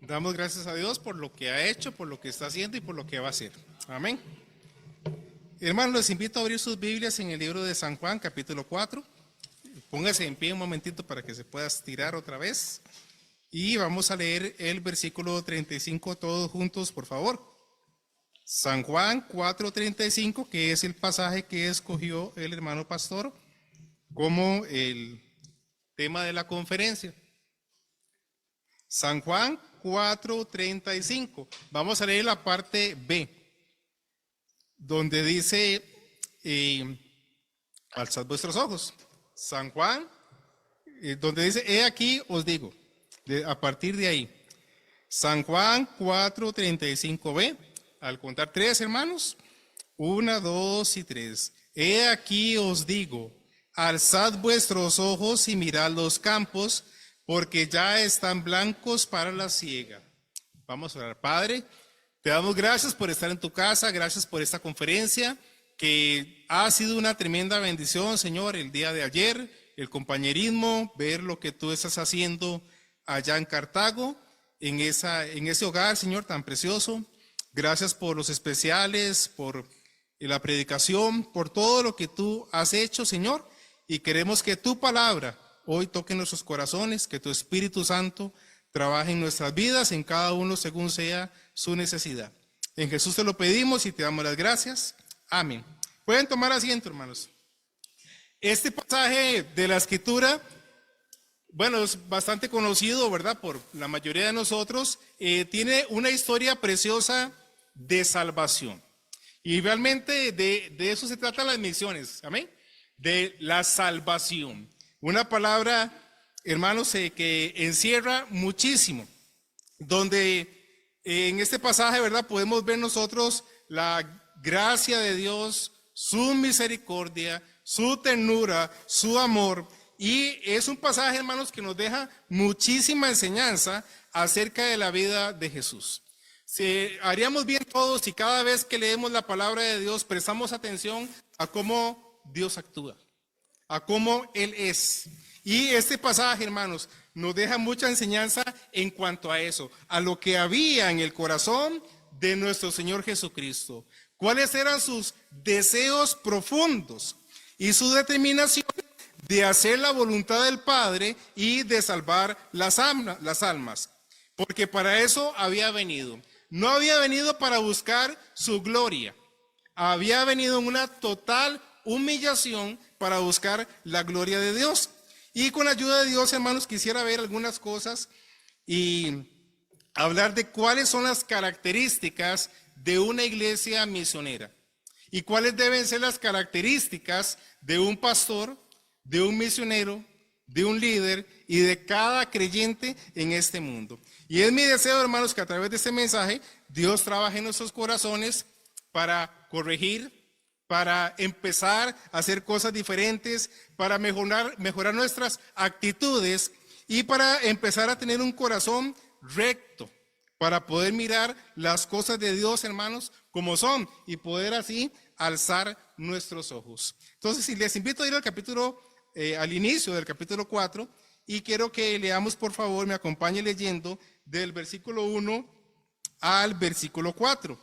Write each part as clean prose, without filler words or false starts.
Damos gracias a Dios por lo que ha hecho, por lo que está haciendo y por lo que va a hacer. Amén. Hermanos, les invito a abrir sus Biblias en el libro de San Juan, capítulo 4. Póngase en pie un momentito para que se pueda estirar otra vez. Y vamos a leer el versículo 35 todos juntos, por favor. San Juan 4:35, que es el pasaje que escogió el hermano pastor como el tema de la conferencia. San Juan 4:35. Vamos a leer la parte B, donde dice, alzad vuestros ojos. San Juan, donde dice, he aquí os digo, a partir de ahí. San Juan 4:35b, al contar tres, hermanos, 1, 2 y 3. He aquí os digo, alzad vuestros ojos y mirad los campos, porque ya están blancos para la siega. Vamos a orar. Padre, te damos gracias por estar en tu casa, gracias por esta conferencia, que ha sido una tremenda bendición, Señor, el día de ayer, el compañerismo, ver lo que tú estás haciendo allá en Cartago, en ese hogar, Señor, tan precioso. Gracias por los especiales, por la predicación, por todo lo que tú has hecho, Señor, y queremos que tu palabra hoy toque nuestros corazones, que tu Espíritu Santo trabaje en nuestras vidas, en cada uno según sea su necesidad. En Jesús te lo pedimos y te damos las gracias. Amén. Pueden tomar asiento, hermanos. Este pasaje de la Escritura, bueno, es bastante conocido, ¿verdad? Por la mayoría de nosotros. Tiene una historia preciosa de salvación. Y realmente de eso se trata las misiones. Amén. De la salvación. Una palabra, hermanos, que encierra muchísimo. Donde en este pasaje, ¿verdad? Podemos ver nosotros la gracia de Dios, su misericordia, su ternura, su amor. Y es un pasaje, hermanos, que nos deja muchísima enseñanza acerca de la vida de Jesús. Haríamos bien todos si cada vez que leemos la palabra de Dios prestamos atención a cómo Dios actúa, a cómo Él es. Y este pasaje, hermanos, nos deja mucha enseñanza en cuanto a eso, a lo que había en el corazón de nuestro Señor Jesucristo. ¿Cuáles eran sus deseos profundos y su determinación de hacer la voluntad del Padre y de salvar las almas? Porque para eso había venido. No había venido para buscar su gloria. Había venido en una total humillación para buscar la gloria de Dios. Y con la ayuda de Dios, hermanos, quisiera ver algunas cosas y hablar de cuáles son las características de una iglesia misionera y cuáles deben ser las características de un pastor, de un misionero, de un líder y de cada creyente en este mundo. Y es mi deseo, hermanos, que a través de este mensaje Dios trabaje en nuestros corazones para corregir, para empezar a hacer cosas diferentes, para mejorar nuestras actitudes y para empezar a tener un corazón recto, para poder mirar las cosas de Dios, hermanos, como son y poder así alzar nuestros ojos. Entonces, si les invito a ir al inicio del capítulo 4, y quiero que leamos, por favor, me acompañe leyendo del versículo 1 al versículo 4.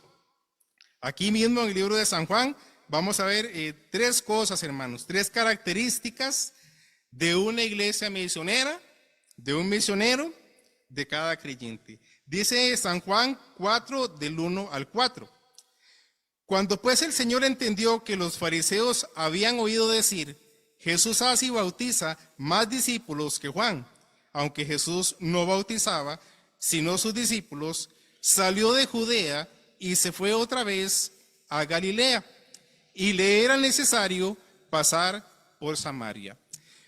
Aquí mismo en el libro de San Juan vamos a ver tres cosas, hermanos, tres características de una iglesia misionera, de un misionero, de cada creyente. Dice San Juan 4, del 1 al 4. Cuando pues el Señor entendió que los fariseos habían oído decir, Jesús hace y bautiza más discípulos que Juan, aunque Jesús no bautizaba, sino sus discípulos, salió de Judea y se fue otra vez a Galilea, y le era necesario pasar por Samaria.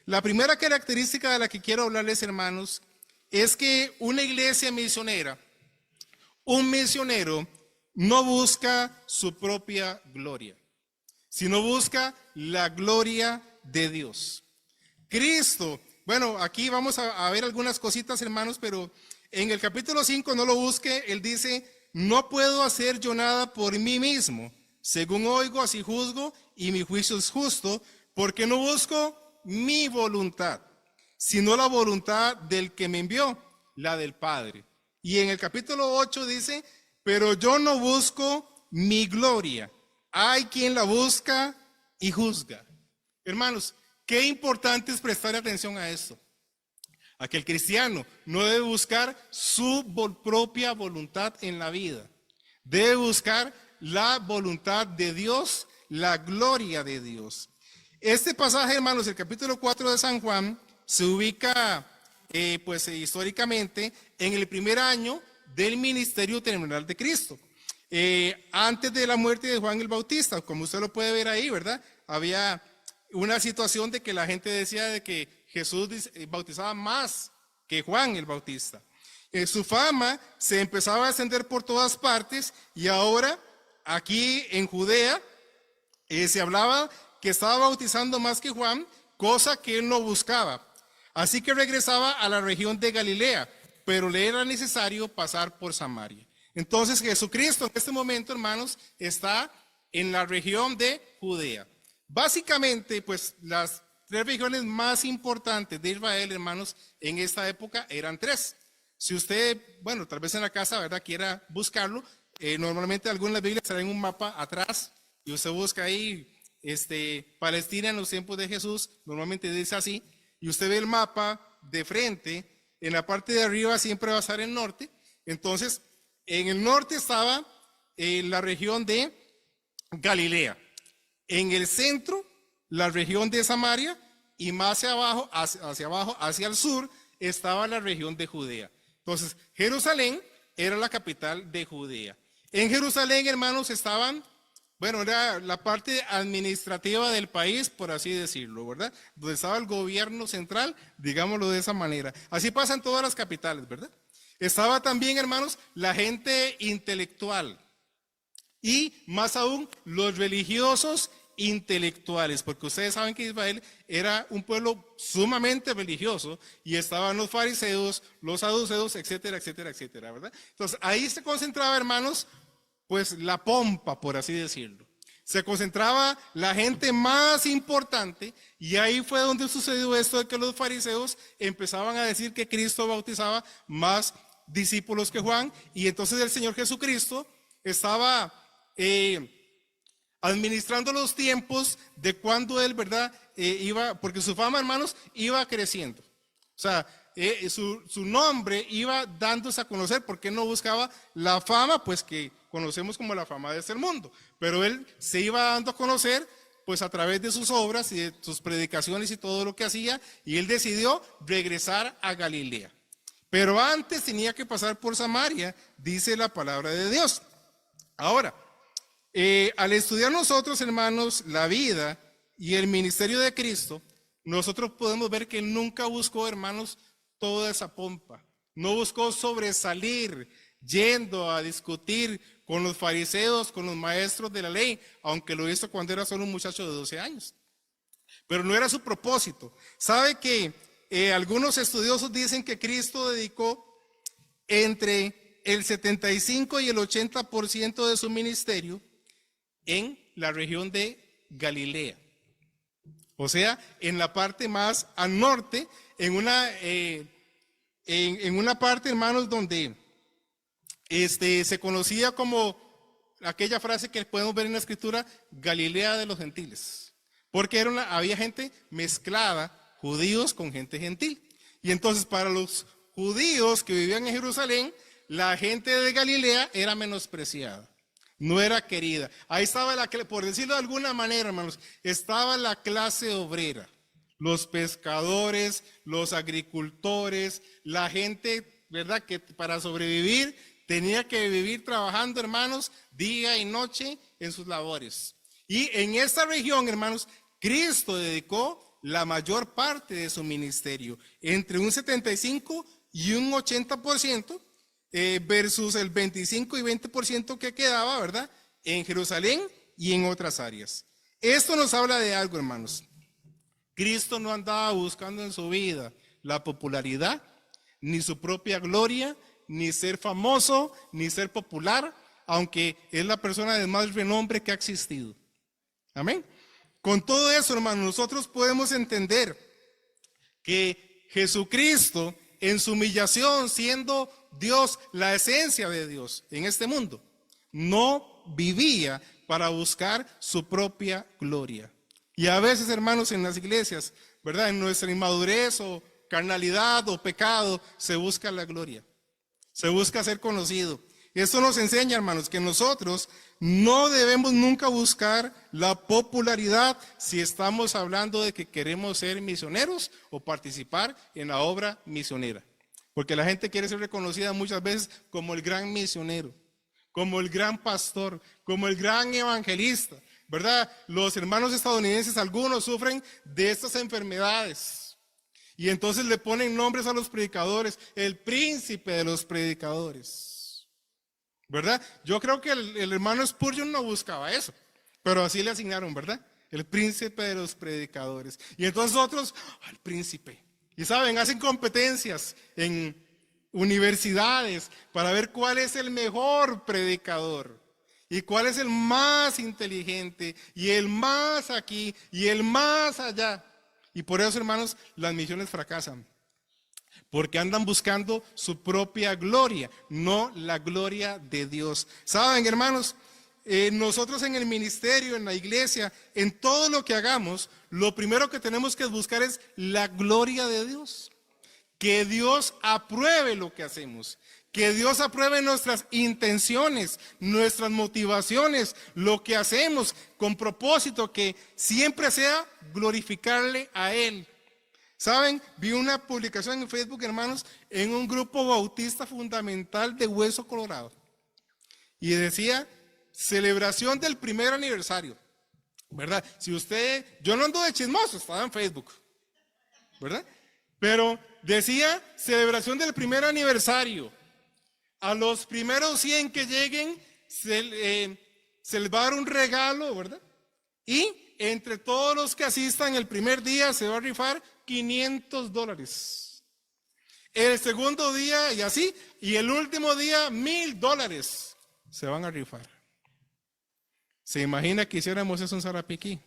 La primera característica de la que quiero hablarles, hermanos, es que una iglesia misionera, un misionero, no busca su propia gloria, sino busca la gloria de Dios. Cristo, bueno, aquí vamos a ver algunas cositas, hermanos, pero en el capítulo 5 no lo busque, él dice, no puedo hacer yo nada por mí mismo, según oigo, así juzgo, y mi juicio es justo, porque no busco mi voluntad, sino la voluntad del que me envió, la del Padre. Y en el capítulo 8 dice, pero yo no busco mi gloria. Hay quien la busca y juzga. Hermanos, qué importante es prestar atención a esto. A que el cristiano no debe buscar su propia voluntad en la vida. Debe buscar la voluntad de Dios, la gloria de Dios. Este pasaje, hermanos, el capítulo 4 de San Juan, se ubica históricamente en el primer año del ministerio terrenal de Cristo. Antes de la muerte de Juan el Bautista, como usted lo puede ver ahí, ¿verdad? Había una situación de que la gente decía de que Jesús bautizaba más que Juan el Bautista. Su fama se empezaba a extender por todas partes y ahora aquí en Judea se hablaba que estaba bautizando más que Juan, cosa que él no buscaba. Así que regresaba a la región de Galilea, pero le era necesario pasar por Samaria. Entonces Jesucristo en este momento, hermanos, está en la región de Judea. Básicamente, pues las tres regiones más importantes de Israel, hermanos, en esta época eran tres. Si usted, bueno, tal vez en la casa, ¿verdad?, quiera buscarlo, normalmente algunas Biblias traen un mapa atrás y usted busca ahí Palestina en los tiempos de Jesús, normalmente dice así, y usted ve el mapa de frente, en la parte de arriba siempre va a estar el norte. Entonces, en el norte estaba la región de Galilea, en el centro la región de Samaria y más hacia abajo, hacia el sur, estaba la región de Judea. Entonces, Jerusalén era la capital de Judea. En Jerusalén, hermanos, estaban, bueno, era la parte administrativa del país, por así decirlo, ¿verdad? Donde estaba el gobierno central, digámoslo de esa manera. Así pasa en todas las capitales, ¿verdad? Estaba también, hermanos, la gente intelectual y más aún los religiosos intelectuales, porque ustedes saben que Israel era un pueblo sumamente religioso y estaban los fariseos, los saduceos, etcétera, etcétera, etcétera, ¿verdad? Entonces ahí se concentraba, hermanos, pues la pompa, por así decirlo. Se concentraba la gente más importante y ahí fue donde sucedió esto de que los fariseos empezaban a decir que Cristo bautizaba más discípulos que Juan, y entonces el Señor Jesucristo estaba administrando los tiempos de cuando él, ¿verdad? Iba, porque su fama, hermanos, iba creciendo. O sea, su nombre iba dándose a conocer, porque no buscaba la fama, pues que conocemos como la fama de este mundo, pero él se iba dando a conocer, pues a través de sus obras y de sus predicaciones y todo lo que hacía, y él decidió regresar a Galilea. Pero antes tenía que pasar por Samaria, dice la palabra de Dios. Ahora, al estudiar nosotros, hermanos, la vida y el ministerio de Cristo, nosotros podemos ver que nunca buscó, hermanos, toda esa pompa. No buscó sobresalir yendo a discutir con los fariseos, con los maestros de la ley, aunque lo hizo cuando era solo un muchacho de 12 años. Pero no era su propósito. ¿Sabe que algunos estudiosos dicen que Cristo dedicó entre el 75 y el 80% de su ministerio en la región de Galilea? O sea, en la parte más al norte, en una parte, hermanos, donde se conocía como aquella frase que podemos ver en la escritura, Galilea de los gentiles, porque había gente mezclada, judíos con gente gentil. Y entonces para los judíos que vivían en Jerusalén, la gente de Galilea era menospreciada, no era querida. Ahí estaba, por decirlo de alguna manera, hermanos, estaba la clase obrera, los pescadores, los agricultores, la gente, ¿verdad?, que para sobrevivir tenía que vivir trabajando, hermanos, día y noche en sus labores. Y en esta región, hermanos, Cristo dedicó la mayor parte de su ministerio, entre un 75 y un 80%, versus el 25 y 20% que quedaba, ¿verdad?, en Jerusalén y en otras áreas. Esto nos habla de algo, hermanos. Cristo no andaba buscando en su vida la popularidad, ni su propia gloria, ni ser famoso, ni ser popular, aunque es la persona de más renombre que ha existido. Amén. Con todo eso, hermanos, nosotros podemos entender que Jesucristo, en su humillación, siendo Dios, la esencia de Dios en este mundo, no vivía para buscar su propia gloria. Y a veces, hermanos, en las iglesias, ¿verdad? En nuestra inmadurez o carnalidad o pecado, se busca la gloria. Se busca ser conocido. Y esto nos enseña, hermanos, que nosotros no debemos nunca buscar la popularidad si estamos hablando de que queremos ser misioneros o participar en la obra misionera. Porque la gente quiere ser reconocida muchas veces como el gran misionero, como el gran pastor, como el gran evangelista, ¿verdad? Los hermanos estadounidenses, algunos sufren de estas enfermedades. Y entonces le ponen nombres a los predicadores, el príncipe de los predicadores, ¿verdad? Yo creo que el hermano Spurgeon no buscaba eso, pero así le asignaron, ¿verdad? El príncipe de los predicadores. Y entonces otros, el príncipe. Y saben, hacen competencias en universidades para ver cuál es el mejor predicador y cuál es el más inteligente y el más aquí y el más allá. Y por eso, hermanos, las misiones fracasan, porque andan buscando su propia gloria, no la gloria de Dios. Saben, hermanos, nosotros en el ministerio, en la iglesia, en todo lo que hagamos, lo primero que tenemos que buscar es la gloria de Dios. Que Dios apruebe lo que hacemos, que Dios apruebe nuestras intenciones, nuestras motivaciones, lo que hacemos con propósito, que siempre sea glorificarle a Él. ¿Saben? Vi una publicación en Facebook, hermanos, en un grupo bautista fundamental de Hueso Colorado. Y decía, celebración del primer aniversario, ¿verdad? Si usted, yo no ando de chismoso, estaba en Facebook, ¿verdad? Pero decía, celebración del primer aniversario. A los primeros 100 que lleguen, se les va a dar un regalo, ¿verdad? Y entre todos los que asistan el primer día se va a rifar $500. El segundo día y así, y el último día $1,000 se van a rifar. ¿Se imagina que hiciéramos eso en Sarapiquí?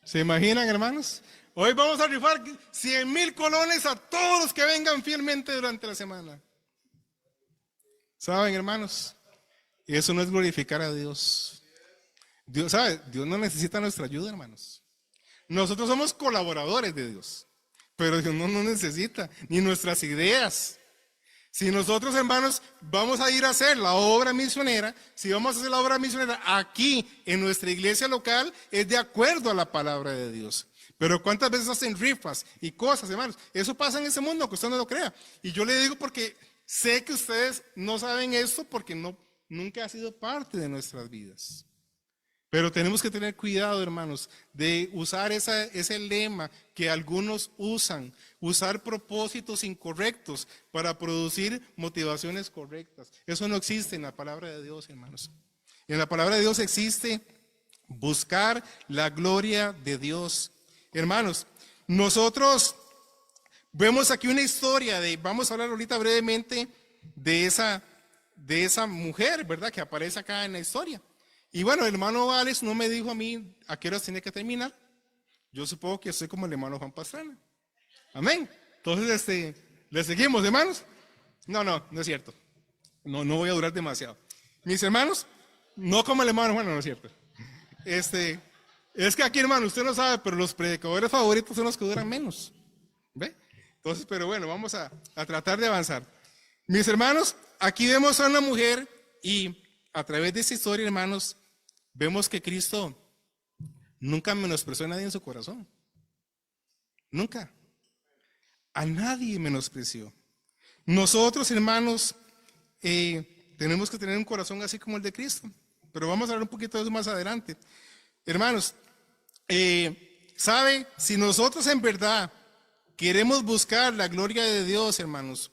¿Se imaginan, hermanos? Hoy vamos a rifar 100,000 colones a todos los que vengan fielmente durante la semana. ¿Saben, hermanos? Eso no es glorificar a Dios. Dios, ¿sabe? Dios no necesita nuestra ayuda, hermanos. Nosotros somos colaboradores de Dios, pero Dios no nos necesita, ni nuestras ideas. Si nosotros, hermanos, vamos a ir a hacer la obra misionera, si vamos a hacer la obra misionera aquí en nuestra iglesia local, es de acuerdo a la palabra de Dios. Pero ¿cuántas veces hacen rifas y cosas, hermanos? Eso pasa en ese mundo, que usted no lo crea. Y yo le digo porque sé que ustedes no saben esto porque nunca ha sido parte de nuestras vidas. Pero tenemos que tener cuidado, hermanos, de usar ese lema que algunos usan, usar propósitos incorrectos para producir motivaciones correctas. Eso no existe en la palabra de Dios, hermanos. En la palabra de Dios existe buscar la gloria de Dios. Hermanos, nosotros vemos aquí una historia vamos a hablar ahorita brevemente de esa mujer, ¿verdad? Que aparece acá en la historia. Y bueno, el hermano Alex no me dijo a mí a qué horas tenía que terminar. Yo supongo que soy como el hermano Juan Pastrana. Amén. Entonces, ¿le seguimos, hermanos? No es cierto. No voy a durar demasiado. Mis hermanos, no como el hermano Juan, no es cierto. Es que aquí, hermano, usted no sabe, pero los predicadores favoritos son los que duran menos. ¿Ve? Entonces, pero bueno, vamos a tratar de avanzar. Mis hermanos, aquí vemos a una mujer y a través de esta historia, hermanos, vemos que Cristo nunca menospreció a nadie en su corazón. Nunca. A nadie menospreció. Nosotros, hermanos, tenemos que tener un corazón así como el de Cristo. Pero vamos a hablar un poquito de eso más adelante. Hermanos, ¿sabe? Si nosotros en verdad queremos buscar la gloria de Dios, hermanos,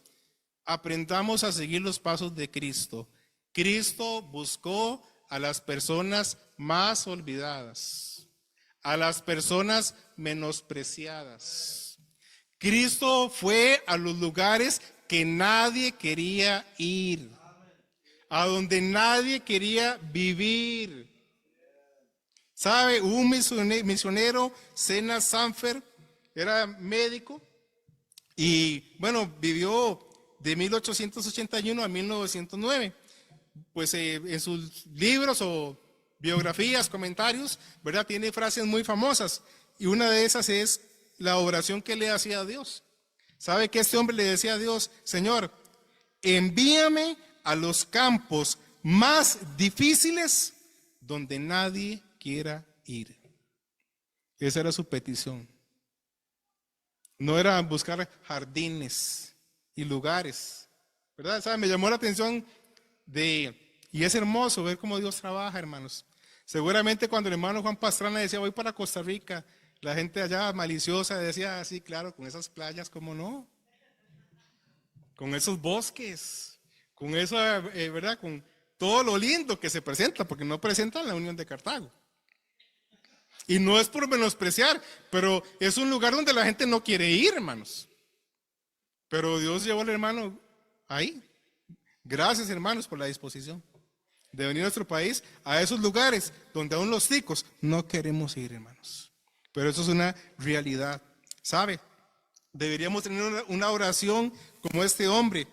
aprendamos a seguir los pasos de Cristo. Cristo buscó a las personas más olvidadas, a las personas menospreciadas. Cristo fue a los lugares que nadie quería ir, a donde nadie quería vivir. ¿Sabe? Un misionero, Sena Sanfer, era médico, Y bueno, vivió de 1881 a 1909. Pues en sus libros o biografías, comentarios, ¿verdad? Tiene frases muy famosas. Y una de esas es la oración que le hacía a Dios. ¿Sabe que este hombre le decía a Dios? Señor, envíame a los campos más difíciles donde nadie quiera ir. Esa era su petición. No era buscar jardines y lugares, ¿verdad? ¿Sabe? Me llamó la atención y es hermoso ver cómo Dios trabaja, hermanos. Seguramente cuando el hermano Juan Pastrana decía, voy para Costa Rica, la gente allá maliciosa decía, sí, claro, con esas playas, ¿cómo no? Con esos bosques, con eso, ¿verdad? Con todo lo lindo que se presenta, porque no presentan la Unión de Cartago. Y no es por menospreciar, pero es un lugar donde la gente no quiere ir, hermanos. Pero Dios llevó al hermano ahí. Gracias, hermanos, por la disposición de venir a nuestro país, a esos lugares donde aún los ticos no queremos ir, hermanos. Pero eso es una realidad. ¿Sabe? Deberíamos tener una oración como este hombre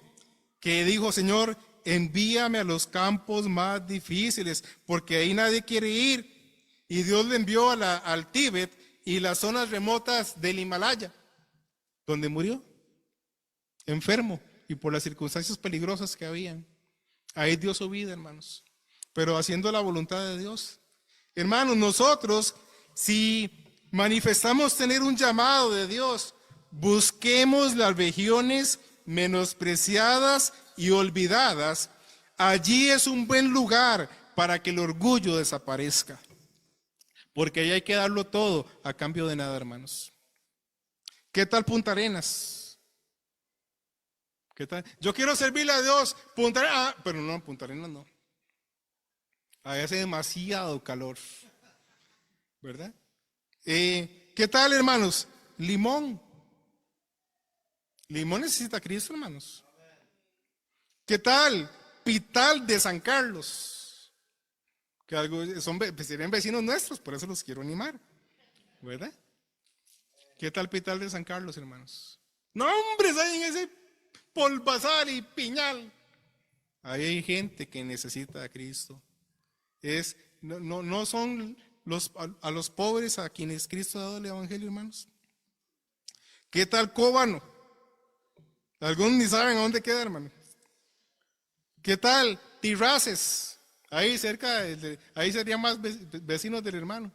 que dijo, Señor, envíame a los campos más difíciles, porque ahí nadie quiere ir. Y Dios le envió al Tíbet y las zonas remotas del Himalaya, donde murió, enfermo y por las circunstancias peligrosas que habían. Ahí dio su vida, hermanos, pero haciendo la voluntad de Dios. Hermanos, nosotros, si manifestamos tener un llamado de Dios, busquemos las regiones menospreciadas y olvidadas. Allí es un buen lugar para que el orgullo desaparezca. Porque ahí hay que darlo todo a cambio de nada, hermanos. ¿Qué tal Punta Arenas? ¿Qué tal? Yo quiero servirle a Dios. Punta Arenas, pero no, Punta Arenas no. Ahí hace demasiado calor. ¿Verdad? ¿Qué tal, hermanos? Limón. Limón necesita a Cristo, hermanos. ¿Qué tal? Pital de San Carlos. Que serían vecinos nuestros, por eso los quiero animar, ¿verdad? ¿Qué tal Pital de San Carlos, hermanos? No, hombres, ahí en ese polvazal y piñal. Ahí hay gente que necesita a Cristo. No son a los pobres a quienes Cristo ha dado el evangelio, hermanos. ¿Qué tal Cóbano? Algunos ni saben a dónde queda, hermano. ¿Qué tal Tirraces? Ahí cerca, ahí serían más vecinos del hermano.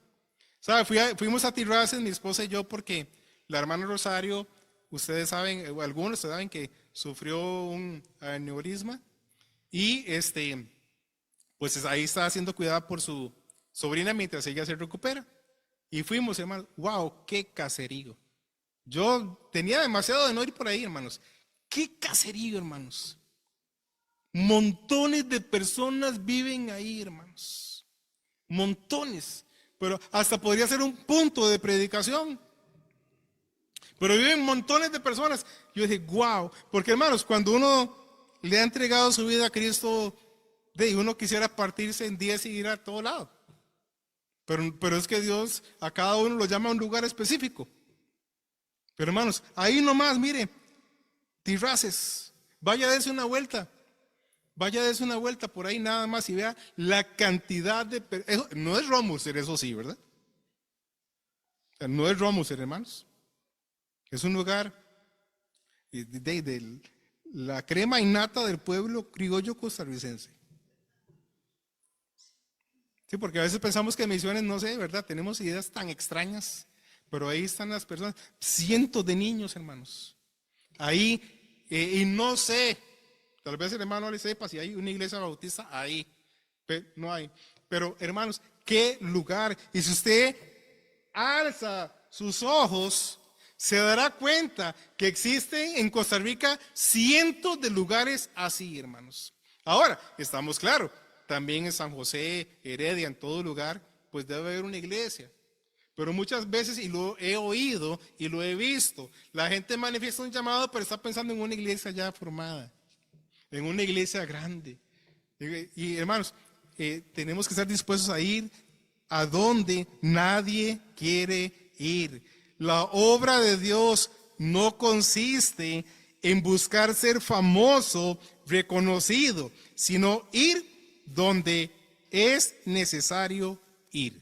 ¿Sabe? Fuimos a Tirraces, mi esposa y yo, porque la hermana Rosario, ustedes saben, algunos saben que sufrió un aneurisma y pues ahí está siendo cuidada por su sobrina mientras ella se recupera. Y fuimos, hermanos, wow, qué caserío. Yo tenía demasiado de no ir por ahí, hermanos. Qué caserío, hermanos. Montones de personas viven ahí, hermanos. Montones. Pero hasta podría ser un punto de predicación. Pero viven montones de personas. Yo dije, wow. Porque, hermanos, cuando uno le ha entregado su vida a Cristo, uno quisiera partirse en 10 y ir a todo lado. Pero es que Dios a cada uno lo llama a un lugar específico. Pero, hermanos, ahí nomás, mire, Tirraces, vaya a darse una vuelta. Vaya, des una vuelta por ahí nada más y vea la cantidad de... no es Romuser, eso sí, ¿verdad? No es Romuser, hermanos. Es un lugar de la crema innata del pueblo criollo costarricense. Sí, porque a veces pensamos que misiones, no sé, ¿verdad? Tenemos ideas tan extrañas, pero ahí están las personas, cientos de niños, hermanos. Ahí, y no sé... Tal vez el hermano le sepa si hay una iglesia bautista ahí. No hay. Pero hermanos, qué lugar. Y si usted alza sus ojos, se dará cuenta que existen en Costa Rica cientos de lugares así, hermanos. Ahora, estamos claros, también en San José, Heredia, en todo lugar, pues debe haber una iglesia. Pero muchas veces, y lo he oído y lo he visto, la gente manifiesta un llamado, pero está pensando en una iglesia ya formada. En una iglesia grande. Y hermanos, tenemos que estar dispuestos a ir a donde nadie quiere ir. La obra de Dios no consiste en buscar ser famoso, reconocido, sino ir donde es necesario ir.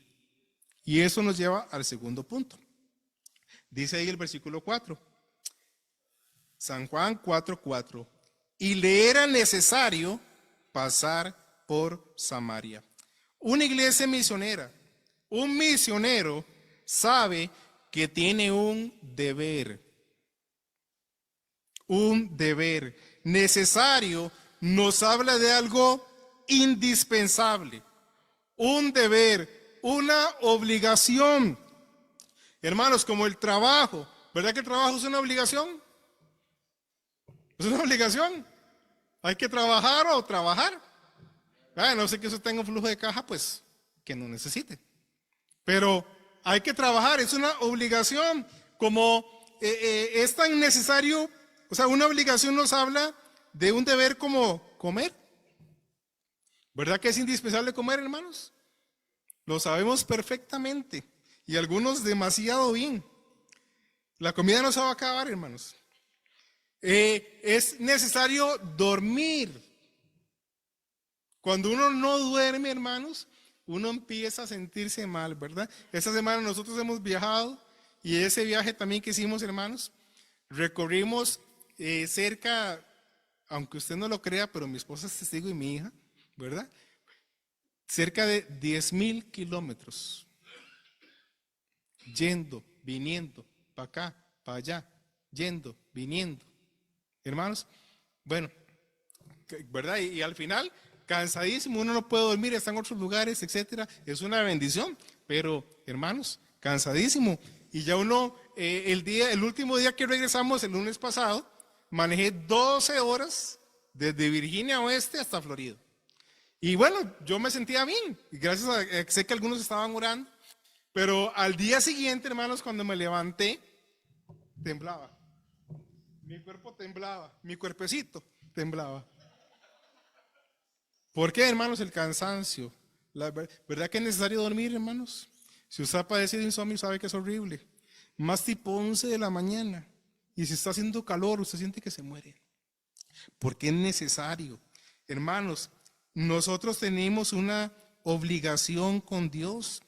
Y eso nos lleva al segundo punto. Dice ahí el versículo 4. San Juan 4:4. Y le era necesario pasar por Samaria. Una iglesia misionera, un misionero sabe que tiene un deber. Un deber necesario nos habla de algo indispensable. Un deber, una obligación. Hermanos, como el trabajo, ¿verdad que el trabajo es una obligación? Es una obligación. Hay que trabajar o trabajar. No sé que usted tenga un flujo de caja, pues que no necesite. Pero hay que trabajar, es una obligación. Como es tan necesario, o sea, una obligación nos habla de un deber como comer. ¿Verdad que es indispensable comer, hermanos? Lo sabemos perfectamente. Y algunos demasiado bien. La comida no se va a acabar, hermanos. Es necesario dormir. Cuando uno no duerme, hermanos, uno empieza a sentirse mal, ¿verdad? Esta semana nosotros hemos viajado y ese viaje también que hicimos, hermanos, recorrimos cerca, aunque usted no lo crea, pero mi esposa es testigo y mi hija, ¿verdad? Cerca de 10,000 kilómetros. Yendo, viniendo, para acá, para allá, yendo, viniendo. Hermanos, bueno, ¿verdad? Y al final, cansadísimo, uno no puede dormir, está en otros lugares, etcétera. Es una bendición, pero hermanos, cansadísimo. Y ya uno, el último día que regresamos, el lunes pasado, manejé 12 horas desde Virginia Oeste hasta Florida. Y bueno, yo me sentía bien, y gracias a sé que algunos estaban orando, pero al día siguiente, hermanos, cuando me levanté, temblaba. Mi cuerpo temblaba, mi cuerpecito temblaba. ¿Por qué, hermanos? El cansancio. ¿Verdad que es necesario dormir, hermanos? Si usted padece de insomnio, sabe que es horrible. Más tipo 11 de la mañana. Y si está haciendo calor, usted siente que se muere. Porque es necesario. Hermanos, nosotros tenemos una obligación con Dios,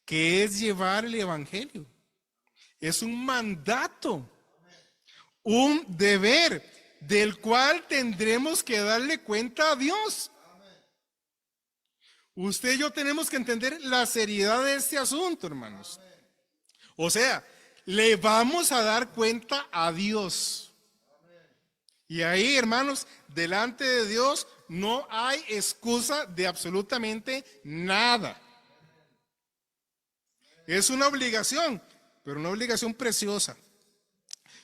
que es llevar el evangelio. Es un mandato. Un deber del cual tendremos que darle cuenta a Dios. Usted y yo tenemos que entender la seriedad de este asunto, hermanos. O sea, le vamos a dar cuenta a Dios. Y ahí, hermanos, delante de Dios no hay excusa de absolutamente nada. Es una obligación, pero una obligación preciosa.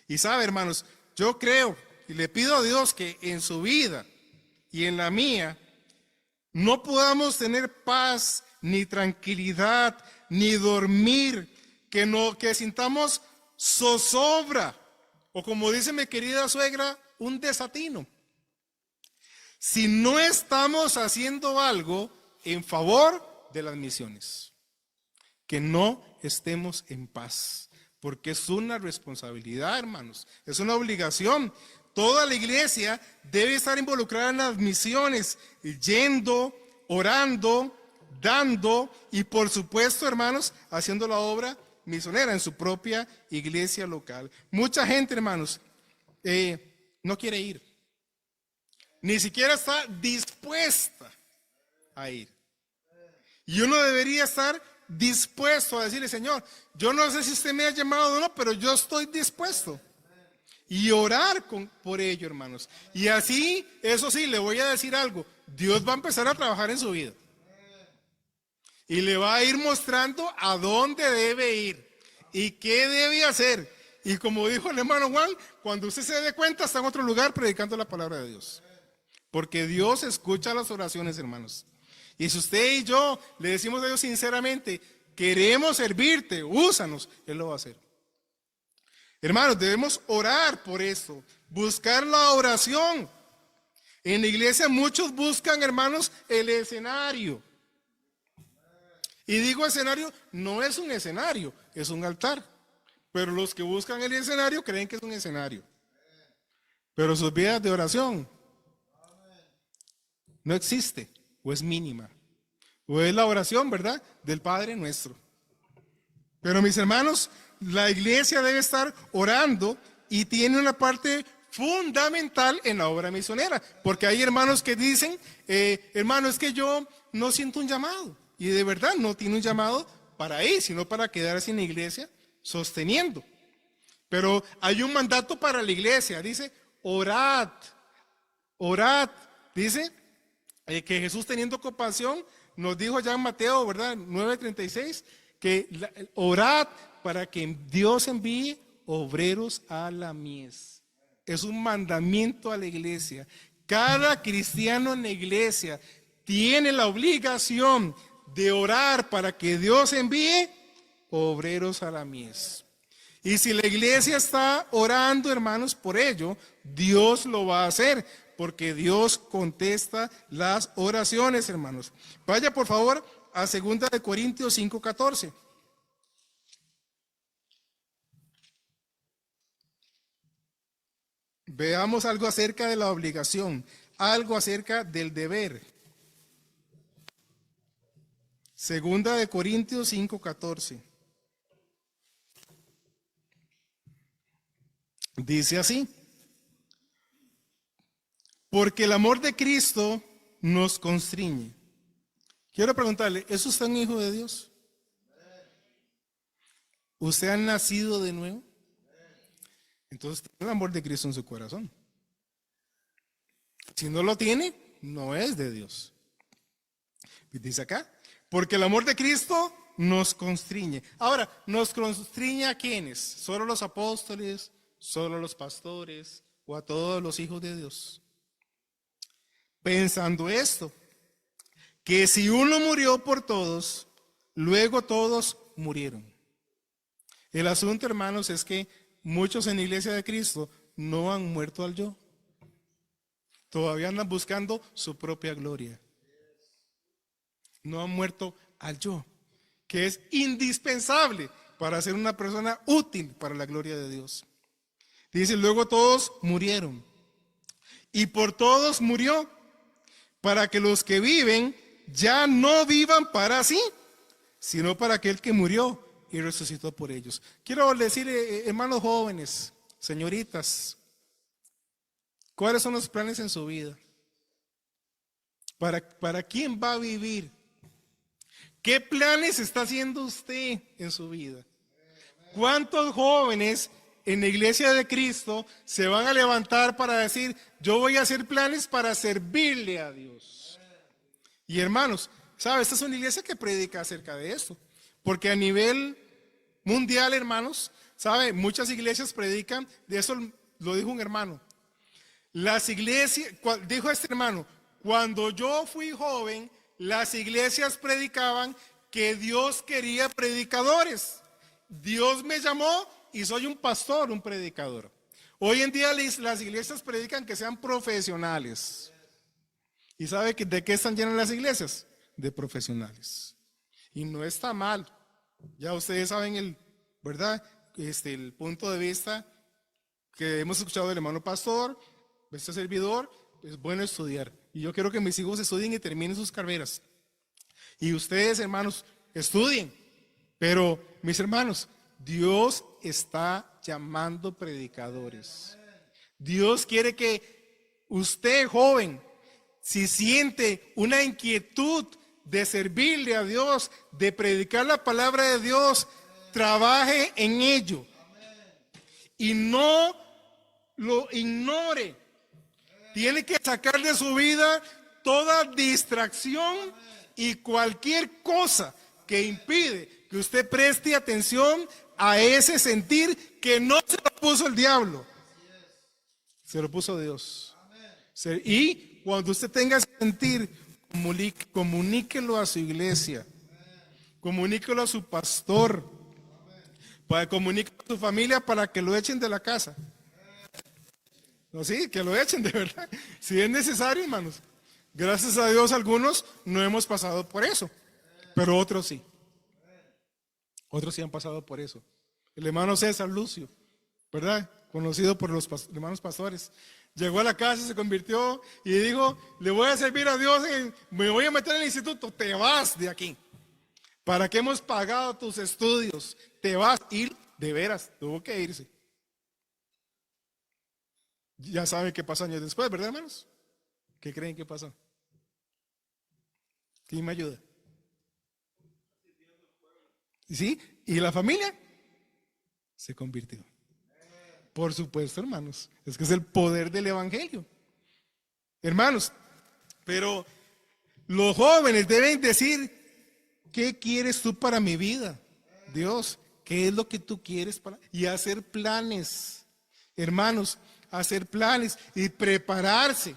Y sabe, hermanos, yo creo y le pido a Dios que en su vida y en la mía no podamos tener paz, ni tranquilidad, ni dormir, que sintamos zozobra, o como dice mi querida suegra, un desatino. Si no estamos haciendo algo en favor de las misiones, que no estemos en paz. Porque es una responsabilidad, hermanos, es una obligación. Toda la iglesia debe estar involucrada en las misiones, yendo, orando, dando y por supuesto, hermanos, haciendo la obra misionera en su propia iglesia local. Mucha gente, hermanos, no quiere ir, ni siquiera está dispuesta a ir. Y uno debería estar dispuesto a decirle, Señor, yo no sé si usted me ha llamado o no, pero yo estoy dispuesto. Y orar por ello, hermanos. Y así, eso sí, le voy a decir algo. Dios va a empezar a trabajar en su vida. Y le va a ir mostrando a dónde debe ir. Y qué debe hacer. Y como dijo el hermano Juan, cuando usted se dé cuenta, está en otro lugar predicando la palabra de Dios. Porque Dios escucha las oraciones, hermanos. Y si usted y yo le decimos a Dios sinceramente, queremos servirte, úsanos, Él lo va a hacer. Hermanos, debemos orar por eso, buscar la oración. En la iglesia muchos buscan, hermanos, el escenario. Y digo escenario, no es un escenario, es un altar. Pero los que buscan el escenario creen que es un escenario. Pero sus vidas de oración no existe, o es mínima. O es la oración, ¿verdad?, del Padre Nuestro. Pero mis hermanos, la iglesia debe estar orando y tiene una parte fundamental en la obra misionera. Porque hay hermanos que dicen, hermano, es que yo no siento un llamado. Y de verdad no tiene un llamado para ir, sino para quedarse en la iglesia sosteniendo. Pero hay un mandato para la iglesia, dice, orad, orad. Dice que Jesús, teniendo compasión, nos dijo ya en Mateo, ¿verdad?, 9:36, que orad para que Dios envíe obreros a la mies. Es un mandamiento a la iglesia. Cada cristiano en la iglesia tiene la obligación de orar para que Dios envíe obreros a la mies. Y si la iglesia está orando, hermanos, por ello, Dios lo va a hacer, porque Dios contesta las oraciones, hermanos. Vaya por favor a 2 de Corintios 5:14. Veamos algo acerca de la obligación, algo acerca del deber. 2 de Corintios 5:14. Dice así: porque el amor de Cristo nos constriñe. Quiero preguntarle, ¿es usted un hijo de Dios? ¿Usted ha nacido de nuevo? Entonces tiene el amor de Cristo en su corazón. Si no lo tiene, no es de Dios. Dice acá, porque el amor de Cristo nos constriñe. Ahora, ¿nos constriñe a quiénes? ¿Solo a los apóstoles? ¿Solo a los pastores? ¿O a todos los hijos de Dios? Pensando esto, que si uno murió por todos, luego todos murieron. El asunto, hermanos, es que muchos en la iglesia de Cristo no han muerto al yo. Todavía andan buscando su propia gloria. No han muerto al yo, que es indispensable para ser una persona útil para la gloria de Dios. Dice, luego todos murieron. Y por todos murió, para que los que viven ya no vivan para sí, sino para aquel que murió y resucitó por ellos. Quiero decir, hermanos jóvenes, señoritas, ¿cuáles son los planes en su vida? ¿Para quién va a vivir? ¿Qué planes está haciendo usted en su vida? ¿Cuántos jóvenes en la iglesia de Cristo se van a levantar para decir, yo voy a hacer planes para servirle a Dios? Y hermanos, ¿sabe? Esta es una iglesia que predica acerca de esto. Porque a nivel mundial, hermanos, ¿sabe? Muchas iglesias predican, de eso lo dijo un hermano. Las iglesias, dijo este hermano, cuando yo fui joven, las iglesias predicaban que Dios quería predicadores. Dios me llamó y soy un pastor, un predicador. Hoy en día las iglesias predican que sean profesionales. ¿Y sabe de qué están llenas las iglesias? De profesionales. Y no está mal. Ya ustedes saben ¿verdad? El punto de vista que hemos escuchado del hermano pastor, de este servidor. Es bueno estudiar. Y yo quiero que mis hijos estudien y terminen sus carreras. Y ustedes, hermanos, estudien. Pero, mis hermanos, Dios está llamando predicadores. Dios quiere que usted, joven, si siente una inquietud de servirle a Dios, de predicar la palabra de Dios, trabaje en ello. Y no lo ignore. Tiene que sacar de su vida toda distracción y cualquier cosa que impide que usted preste atención a ese sentir que no se lo puso el diablo. Se lo puso Dios. Y cuando usted tenga ese sentir, comuníquelo a su iglesia. Comuníquelo a su pastor. Comuníquelo a su familia para que lo echen de la casa. No, sí, que lo echen de verdad. Si es necesario, hermanos. Gracias a Dios, algunos no hemos pasado por eso. Pero otros sí. Otros sí han pasado por eso. el hermano César Lucio, ¿verdad? Conocido por los hermanos pastores. Llegó a la casa, se convirtió y dijo, le voy a servir a Dios, me voy a meter en el instituto, te vas de aquí. ¿Para qué hemos pagado tus estudios? Te vas. Y de veras, tuvo que irse. Ya saben qué pasó años después, ¿verdad, hermanos? ¿Qué creen que pasó? ¿Quién me ayuda? ¿Sí? ¿Y la familia? Se convirtió. Por supuesto, hermanos. Es que es el poder del evangelio. Hermanos, pero los jóvenes deben decir, ¿qué quieres tú para mi vida? Dios, ¿qué es lo que tú quieres para? Y hacer planes. Hermanos, hacer planes y prepararse.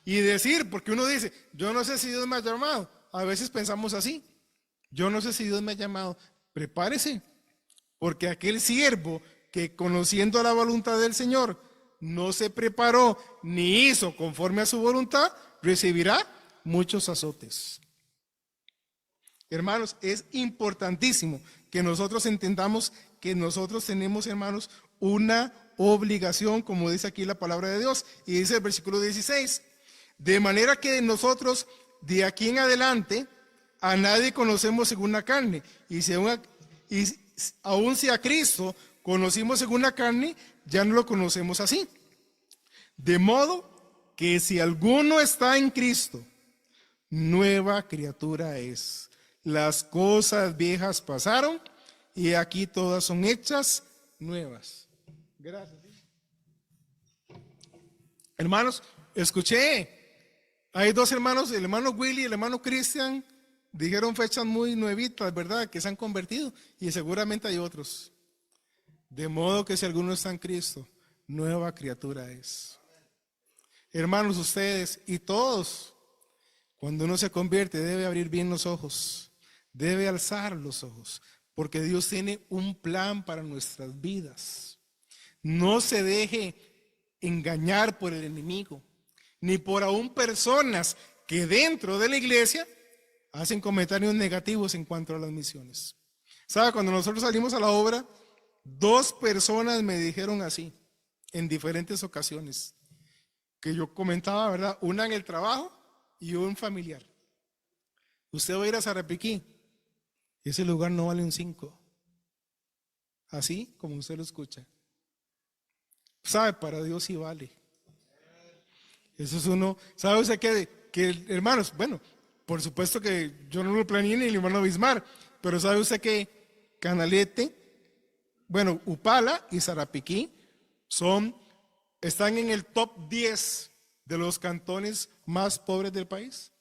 Y decir, porque uno dice, yo no sé si Dios me ha llamado. A veces pensamos así. Yo no sé si Dios me ha llamado. Prepárese. Porque aquel siervo que conociendo la voluntad del Señor no se preparó ni hizo conforme a su voluntad, recibirá muchos azotes. Hermanos, es importantísimo que nosotros entendamos que nosotros tenemos, hermanos, una obligación, como dice aquí la palabra de Dios, y dice el versículo 16, de manera que nosotros de aquí en adelante a nadie conocemos según la carne, y aun si a Cristo conocimos según la carne, ya no lo conocemos así. De modo que si alguno está en Cristo, nueva criatura es. Las cosas viejas pasaron y aquí todas son hechas nuevas. Gracias. Hermanos, escuché, hay dos hermanos, el hermano Willy y el hermano Cristian, dijeron fechas muy nuevitas, ¿verdad? Que se han convertido y seguramente hay otros. De modo que si alguno está en Cristo, nueva criatura es. Hermanos, ustedes y todos, cuando uno se convierte debe abrir bien los ojos, debe alzar los ojos, porque Dios tiene un plan para nuestras vidas. No se deje engañar por el enemigo, ni por aún personas que dentro de la iglesia hacen comentarios negativos en cuanto a las misiones. ¿Sabe? Cuando nosotros salimos a la obra, 2 personas me dijeron así, en diferentes ocasiones, que yo comentaba, ¿verdad? Una en el trabajo y un familiar. Usted va a ir a Sarapiquí, ese lugar no vale un 5. Así como usted lo escucha. ¿Sabe? Para Dios sí vale. Eso es uno. ¿Sabe usted que hermanos, bueno, por supuesto que yo no lo planeé ni el hermano Bismar, pero ¿sabe usted que Canalete, bueno, Upala y Sarapiquí están en el top 10 de los cantones más pobres del país?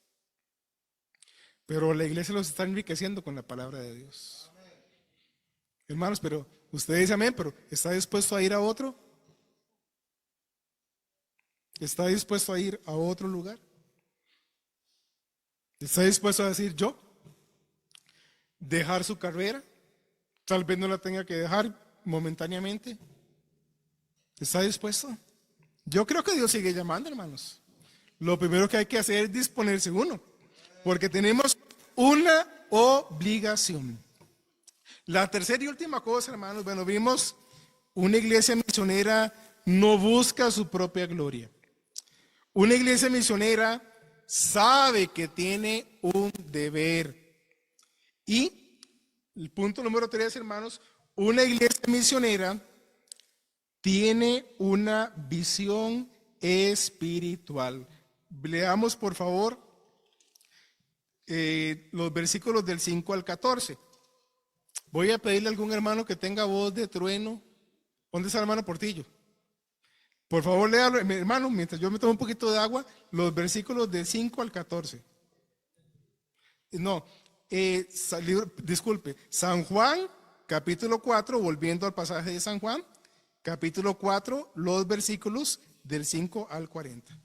Pero la iglesia los está enriqueciendo con la palabra de Dios. Hermanos, pero usted dice amén, pero ¿está dispuesto a ir a otro? ¿Está dispuesto a ir a otro lugar? ¿Está dispuesto a decir yo? ¿Dejar su carrera? Tal vez no la tenga que dejar momentáneamente. ¿Está dispuesto? Yo creo que Dios sigue llamando, hermanos. Lo primero que hay que hacer es disponerse uno, porque tenemos una obligación. La tercera y última cosa, hermanos, bueno, vimos una iglesia misionera no busca su propia gloria. Una iglesia misionera sabe que tiene un deber. Y el punto número 3, hermanos, una iglesia misionera tiene una visión espiritual. Leamos, por favor, los versículos del 5 al 14. Voy a pedirle a algún hermano que tenga voz de trueno. ¿Dónde está el hermano Portillo? Por favor, léalo, mi hermano, mientras yo me tomo un poquito de agua, los versículos del 5 al 14. No, disculpe, San Juan, capítulo 4, volviendo al pasaje de San Juan, capítulo 4, los versículos del 5 al 40.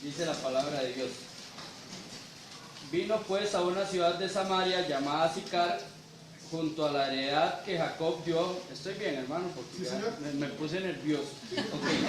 Dice la palabra de Dios. Vino pues a una ciudad de Samaria llamada Sicar, junto a la heredad que Jacob dio. Estoy bien, hermano, porque ya me puse nervioso. Okay.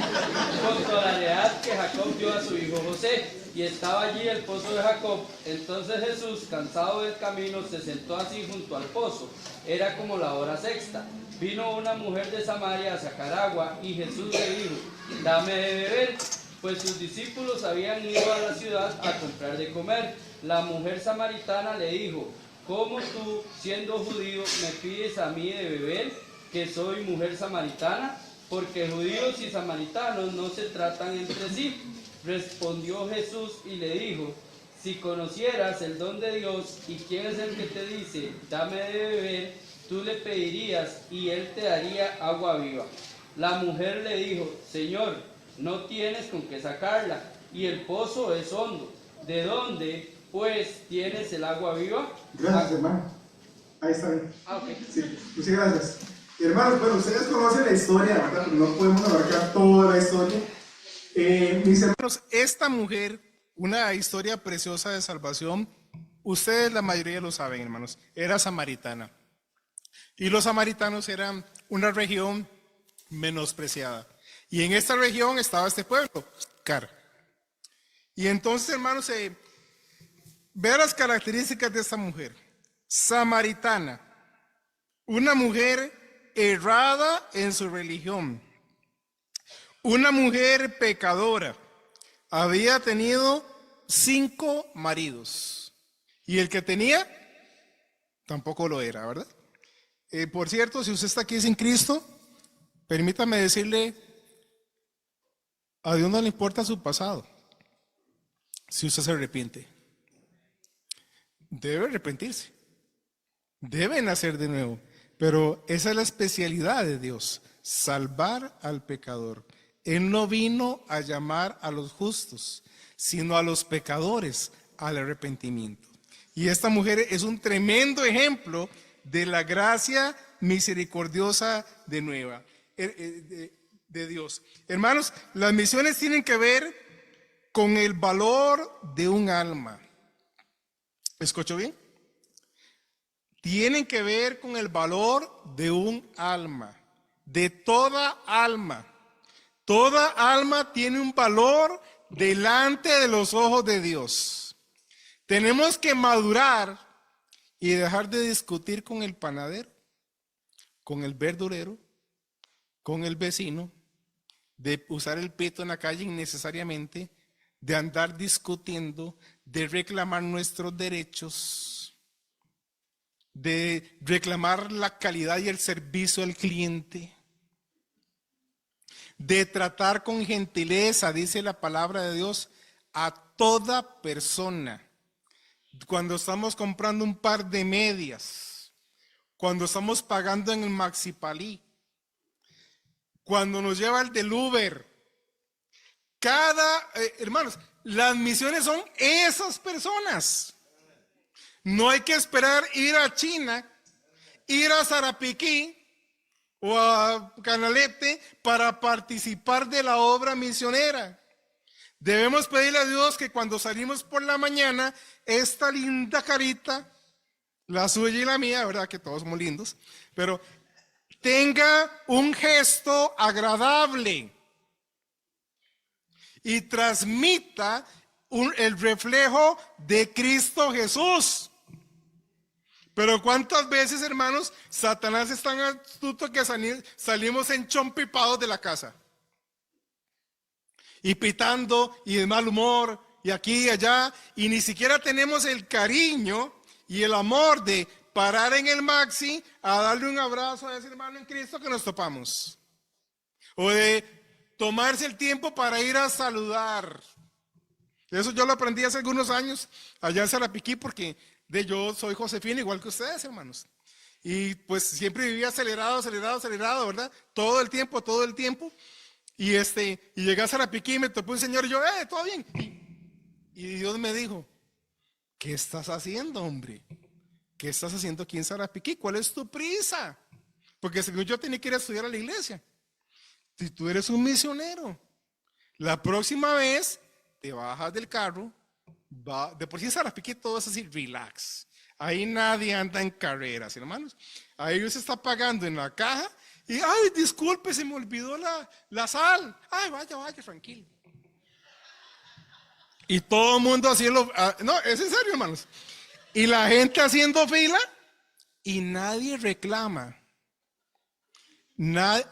Junto a la heredad que Jacob dio a su hijo José, y estaba allí el pozo de Jacob. Entonces Jesús, cansado del camino, se sentó así junto al pozo. Era como la hora sexta. Vino una mujer de Samaria a sacar agua, y Jesús le dijo: dame de beber, pues sus discípulos habían ido a la ciudad a comprar de comer. La mujer samaritana le dijo: ¿cómo tú, siendo judío, me pides a mí de beber, que soy mujer samaritana? Porque judíos y samaritanos no se tratan entre sí. Respondió Jesús y le dijo: si conocieras el don de Dios y quién es el que te dice, dame de beber, tú le pedirías y él te daría agua viva. La mujer le dijo: Señor, no tienes con qué sacarla, y el pozo es hondo. ¿De dónde, pues, tienes el agua viva? Gracias, hermano. Ahí está bien. Ok. Sí, muchas gracias. Hermanos, bueno, ustedes conocen la historia, ¿verdad? Pero no podemos abarcar toda la historia. Mis hermanos, Esta mujer, una historia preciosa de salvación, ustedes la mayoría lo saben, hermanos, era samaritana. Y los samaritanos eran una región menospreciada. Y en esta región estaba este pueblo, Car. Y entonces, hermanos, vean las características de esta mujer. Samaritana, una mujer errada en su religión, una mujer pecadora, había tenido 5 maridos y el que tenía tampoco lo era, ¿verdad? Por cierto, si usted está aquí sin Cristo, permítame decirle, a Dios no le importa su pasado, si usted se arrepiente. Debe arrepentirse, debe nacer de nuevo, pero esa es la especialidad de Dios, salvar al pecador. Él no vino a llamar a los justos, sino a los pecadores al arrepentimiento. Y esta mujer es un tremendo ejemplo de la gracia misericordiosa de Dios. Hermanos, las misiones tienen que ver con el valor de un alma. ¿Escuchó bien? Tienen que ver con el valor de un alma, de toda alma. Toda alma tiene un valor delante de los ojos de Dios. Tenemos que madurar y dejar de discutir con el panadero, con el verdurero, con el vecino, de usar el pito en la calle innecesariamente, de andar discutiendo, de reclamar nuestros derechos, de reclamar la calidad y el servicio al cliente, de tratar con gentileza, dice la palabra de Dios, a toda persona. Cuando estamos comprando un par de medias, cuando estamos pagando en el Maxipalí, cuando nos lleva el del Uber, hermanos, las misiones son esas personas. No hay que esperar ir a China, ir a Sarapiquí o a Canalete para participar de la obra misionera. Debemos pedirle a Dios que cuando salimos por la mañana, esta linda carita, la suya y la mía, verdad que todos somos lindos, pero tenga un gesto agradable y transmita el reflejo de Cristo Jesús. Pero cuántas veces, hermanos, Satanás es tan astuto que salimos enchompipados de la casa y pitando y de mal humor y aquí y allá, y ni siquiera tenemos el cariño y el amor de parar en el Maxi a darle un abrazo a ese hermano en Cristo que nos topamos, o de tomarse el tiempo para ir a saludar. Eso yo lo aprendí hace algunos años allá en Sarapiquí, porque yo soy Josefina igual que ustedes, hermanos, y pues siempre vivía acelerado, ¿verdad? Todo el tiempo. Y llegué a Sarapiquí y me topó un señor y yo, todo bien. Y Dios me dijo, ¿qué estás haciendo, hombre? ¿Qué estás haciendo aquí en Sarapiquí? ¿Cuál es tu prisa? Porque según yo tenía que ir a estudiar a la iglesia. Si tú eres un misionero, la próxima vez te bajas del carro, de por sí en Sarapiquí todo es así, relax. Ahí nadie anda en carreras, hermanos. Ahí usted está pagando en la caja y, ay, disculpe, se me olvidó la sal. Ay, vaya, tranquilo. Y todo el mundo haciendo, no, es en serio, hermanos. Y la gente haciendo fila y nadie reclama.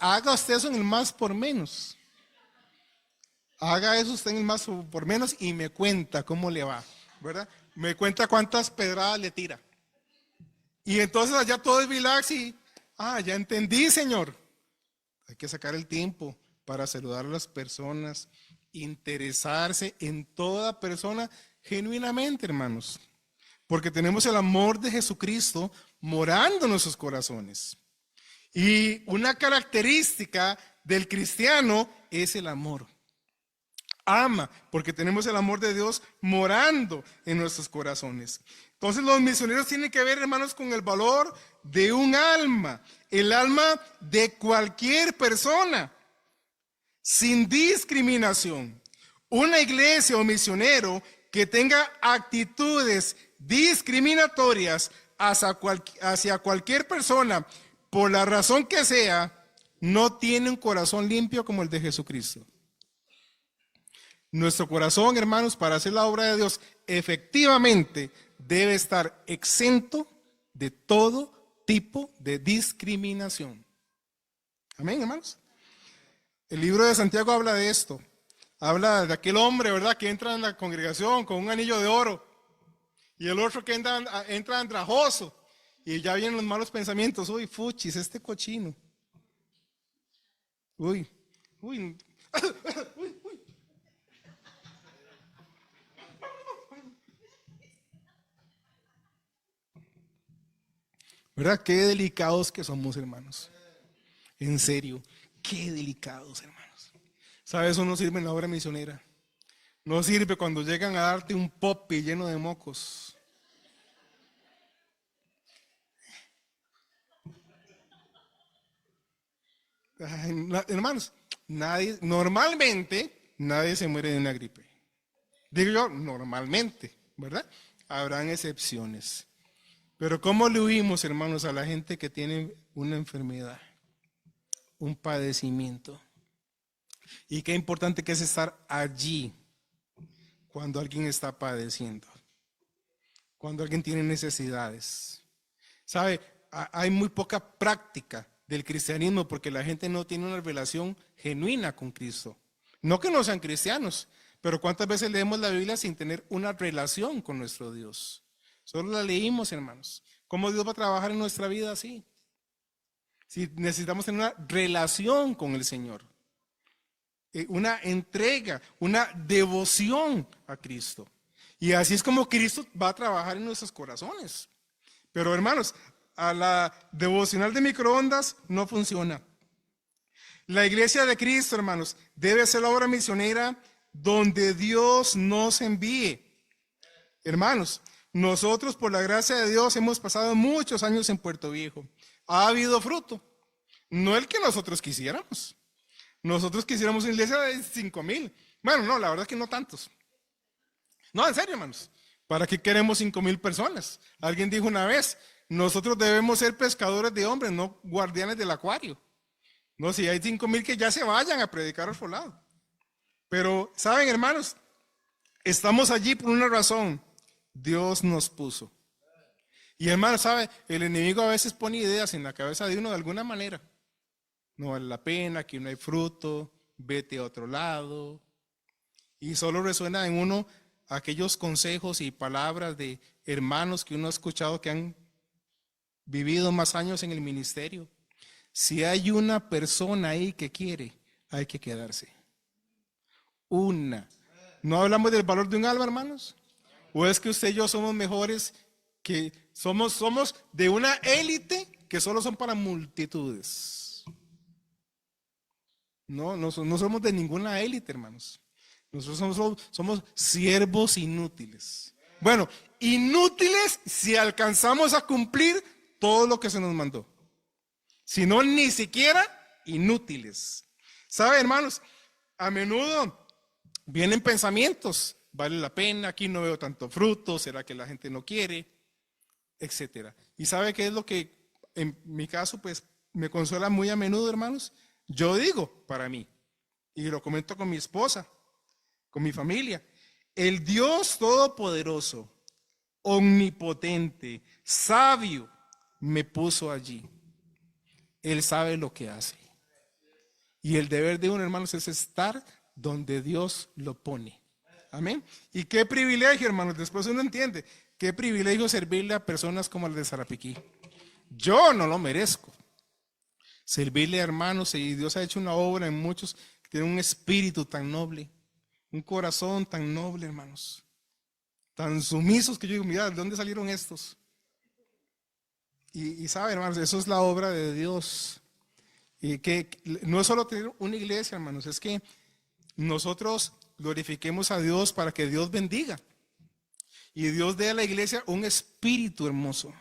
Haga usted eso en el más por menos. Haga eso usted en el más por menos y me cuenta cómo le va, ¿verdad? Me cuenta cuántas pedradas le tira. Y entonces allá todo es relax y, ya entendí, Señor. Hay que sacar el tiempo para saludar a las personas, interesarse en toda persona genuinamente, hermanos. Porque tenemos el amor de Jesucristo morando en nuestros corazones. Y una característica del cristiano es el amor. Ama, porque tenemos el amor de Dios morando en nuestros corazones. Entonces los misioneros tienen que ver, hermanos, con el valor de un alma, el alma de cualquier persona, sin discriminación. Una iglesia o misionero que tenga actitudes discriminatorias hacia cualquier persona, por la razón que sea, no tiene un corazón limpio como el de Jesucristo. Nuestro corazón, hermanos, para hacer la obra de Dios, efectivamente debe estar exento de todo tipo de discriminación. Amén, hermanos. El libro de Santiago habla de esto. Habla de aquel hombre, ¿verdad?, que entra en la congregación con un anillo de oro. Y el otro que entra andrajoso. Y ya vienen los malos pensamientos. Uy, fuchis, este cochino. Uy. ¿Verdad? Qué delicados que somos, hermanos. En serio, qué delicados, hermanos. ¿Sabes? Eso no sirve en la obra misionera. No sirve cuando llegan a darte un popi lleno de mocos. Hermanos, normalmente nadie se muere de una gripe. Digo yo, normalmente, ¿verdad? Habrán excepciones. Pero ¿cómo le huimos, hermanos, a la gente que tiene una enfermedad, un padecimiento? Y qué importante que es estar allí cuando alguien está padeciendo, cuando alguien tiene necesidades. ¿Sabe? Hay muy poca práctica del cristianismo porque la gente no tiene una relación genuina con Cristo. No que no sean cristianos, pero ¿cuántas veces leemos la Biblia sin tener una relación con nuestro Dios? Solo la leímos, hermanos. ¿Cómo Dios va a trabajar en nuestra vida así? Si necesitamos tener una relación con el Señor, una entrega, una devoción a Cristo. Y así es como Cristo va a trabajar en nuestros corazones. Pero, hermanos, a la devocional de microondas no funciona. La iglesia de Cristo, hermanos, debe ser la obra misionera donde Dios nos envíe. Hermanos, nosotros por la gracia de Dios hemos pasado muchos años en Puerto Viejo. Ha habido fruto, no el que nosotros quisiéramos. Nosotros quisiéramos una iglesia de 5,000. Bueno, no, la verdad es que no tantos. No, en serio, hermanos. ¿Para qué queremos 5,000 personas? Alguien dijo una vez, nosotros debemos ser pescadores de hombres, no guardianes del acuario. No, si hay 5,000 que ya se vayan a predicar al otro lado. Pero, ¿saben, hermanos? Estamos allí por una razón. Dios nos puso. Y hermano, ¿sabe? El enemigo a veces pone ideas en la cabeza de uno de alguna manera. No vale la pena, aquí no hay fruto, vete a otro lado. Y solo resuena en uno aquellos consejos y palabras de hermanos que uno ha escuchado que han vivido más años en el ministerio. Si hay una persona ahí que quiere, hay que quedarse. Una. ¿No hablamos del valor de un alma, hermanos? ¿O es que usted y yo somos mejores, que somos de una élite que solo son para multitudes? No somos de ninguna élite, hermanos. Nosotros somos siervos inútiles. Bueno, inútiles si alcanzamos a cumplir todo lo que se nos mandó. Si no, ni siquiera inútiles. ¿Sabe, hermanos? A menudo vienen pensamientos. Vale la pena, aquí no veo tanto fruto, ¿será que la gente no quiere? etcétera. ¿Y sabe qué es lo que en mi caso pues me consuela muy a menudo, hermanos? Yo digo para mí, y lo comento con mi esposa, con mi familia, el Dios Todopoderoso, omnipotente, sabio, me puso allí. Él sabe lo que hace. Y el deber de uno, hermanos, es estar donde Dios lo pone. Amén. Y qué privilegio, hermanos, después uno entiende, qué privilegio servirle a personas como las de Sarapiquí. Yo no lo merezco. Servirle a hermanos, y Dios ha hecho una obra en muchos que tienen un espíritu tan noble, un corazón tan noble, hermanos, tan sumisos que yo digo, mira, ¿de dónde salieron estos? Y sabe, hermanos, eso es la obra de Dios. Y que no es solo tener una iglesia, hermanos, es que nosotros glorifiquemos a Dios para que Dios bendiga. Y Dios dé a la iglesia un espíritu hermoso.